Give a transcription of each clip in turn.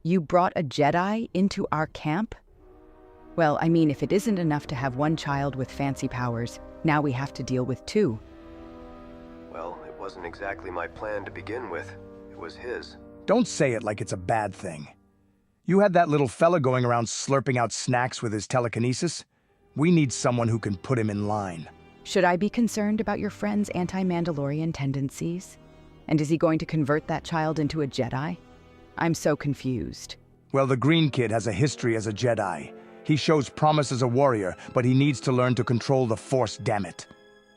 You brought a Jedi into our camp? Well, I mean, if it isn't enough to have one child with fancy powers, now we have to deal with two. Well, it wasn't exactly my plan to begin with. It was his. Don't say it like it's a bad thing. You had that little fella going around slurping out snacks with his telekinesis. We need someone who can put him in line. Should I be concerned about your friend's anti-Mandalorian tendencies? And is he going to convert that child into a Jedi? I'm so confused. Well, the green kid has a history as a Jedi. He shows promise as a warrior, but he needs to learn to control the Force, damn it.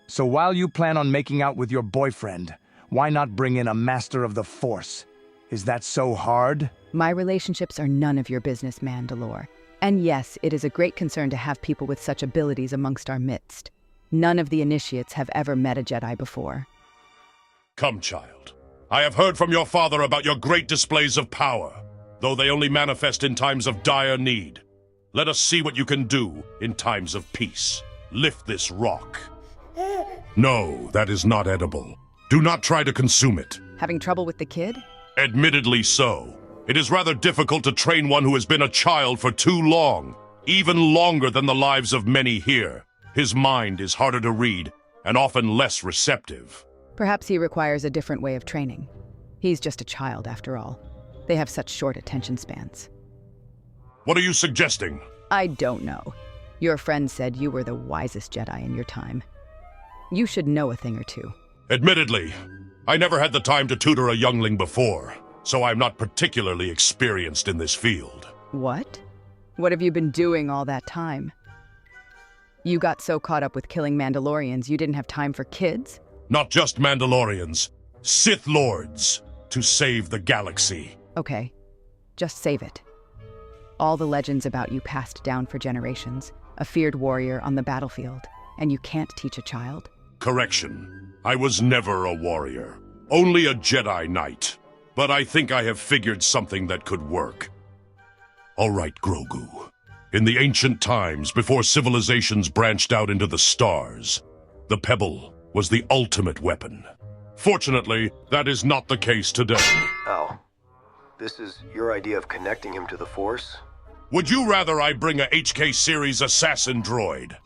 So while you plan on making out with your boyfriend, why not bring in a master of the Force? Is that so hard? My relationships are none of your business, Mandalore. And yes, it is a great concern to have people with such abilities amongst our midst. None of the initiates have ever met a Jedi before. Come, child. I have heard from your father about your great displays of power, though they only manifest in times of dire need. Let us see what you can do in times of peace. Lift this rock. No, that is not edible. Do not try to consume it. Having trouble with the kid? Admittedly so. It is rather difficult to train one who has been a child for too long, even longer than the lives of many here. His mind is harder to read and often less receptive. Perhaps he requires a different way of training. He's just a child, after all. They have such short attention spans. What are you suggesting? I don't know. Your friend said you were the wisest Jedi in your time. You should know a thing or two. Admittedly, I never had the time to tutor a youngling before, so I'm not particularly experienced in this field. What? What have you been doing all that time? You got so caught up with killing Mandalorians you didn't have time for kids? Not just Mandalorians, Sith Lords, to save the galaxy. Okay, just save it. All the legends about you passed down for generations, a feared warrior on the battlefield, and you can't teach a child? Correction. I was never a warrior, only a Jedi Knight. But I think I have figured something that could work. All right, Grogu. In the ancient times, before civilizations branched out into the stars, the pebble was the ultimate weapon. Fortunately, that is not the case today. Oh. This is your idea of connecting him to the Force? Would you rather I bring a HK series assassin droid?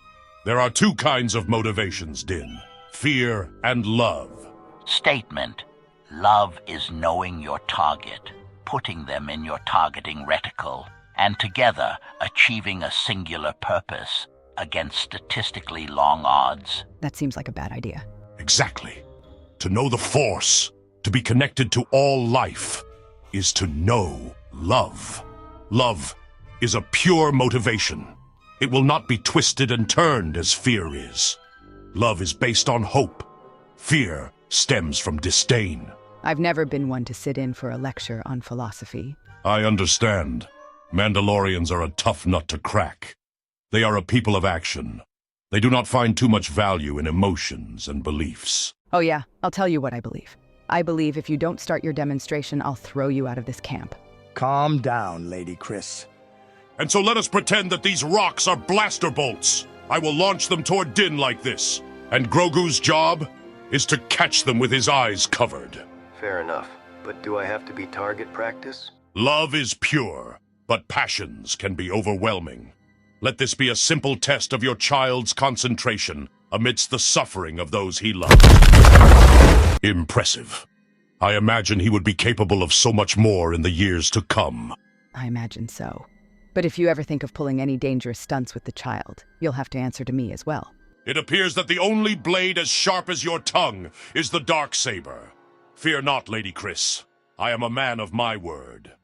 There are two kinds of motivations, Din. Fear and love. Statement. Love is knowing your target, putting them in your targeting reticle, and together achieving a singular purpose against statistically long odds. That seems like a bad idea. Exactly. To know the Force, to be connected to all life, is to know love. Love is a pure motivation. It will not be twisted and turned as fear is. Love is based on hope. Fear stems from disdain. I've never been one to sit in for a lecture on philosophy. I understand. Mandalorians are a tough nut to crack. They are a people of action. They do not find too much value in emotions and beliefs. Oh yeah, I'll tell you what I believe. I believe if you don't start your demonstration, I'll throw you out of this camp. Calm down, Lady Kryze. And so let us pretend that these rocks are blaster bolts. I will launch them toward Din like this. And Grogu's job is to catch them with his eyes covered. Fair enough. But do I have to be target practice? Love is pure, but passions can be overwhelming. Let this be a simple test of your child's concentration amidst the suffering of those he loves. Impressive. I imagine he would be capable of so much more in the years to come. I imagine so. But if you ever think of pulling any dangerous stunts with the child, you'll have to answer to me as well. It appears that the only blade as sharp as your tongue is the Darksaber. Fear not, Lady Kryze. I am a man of my word.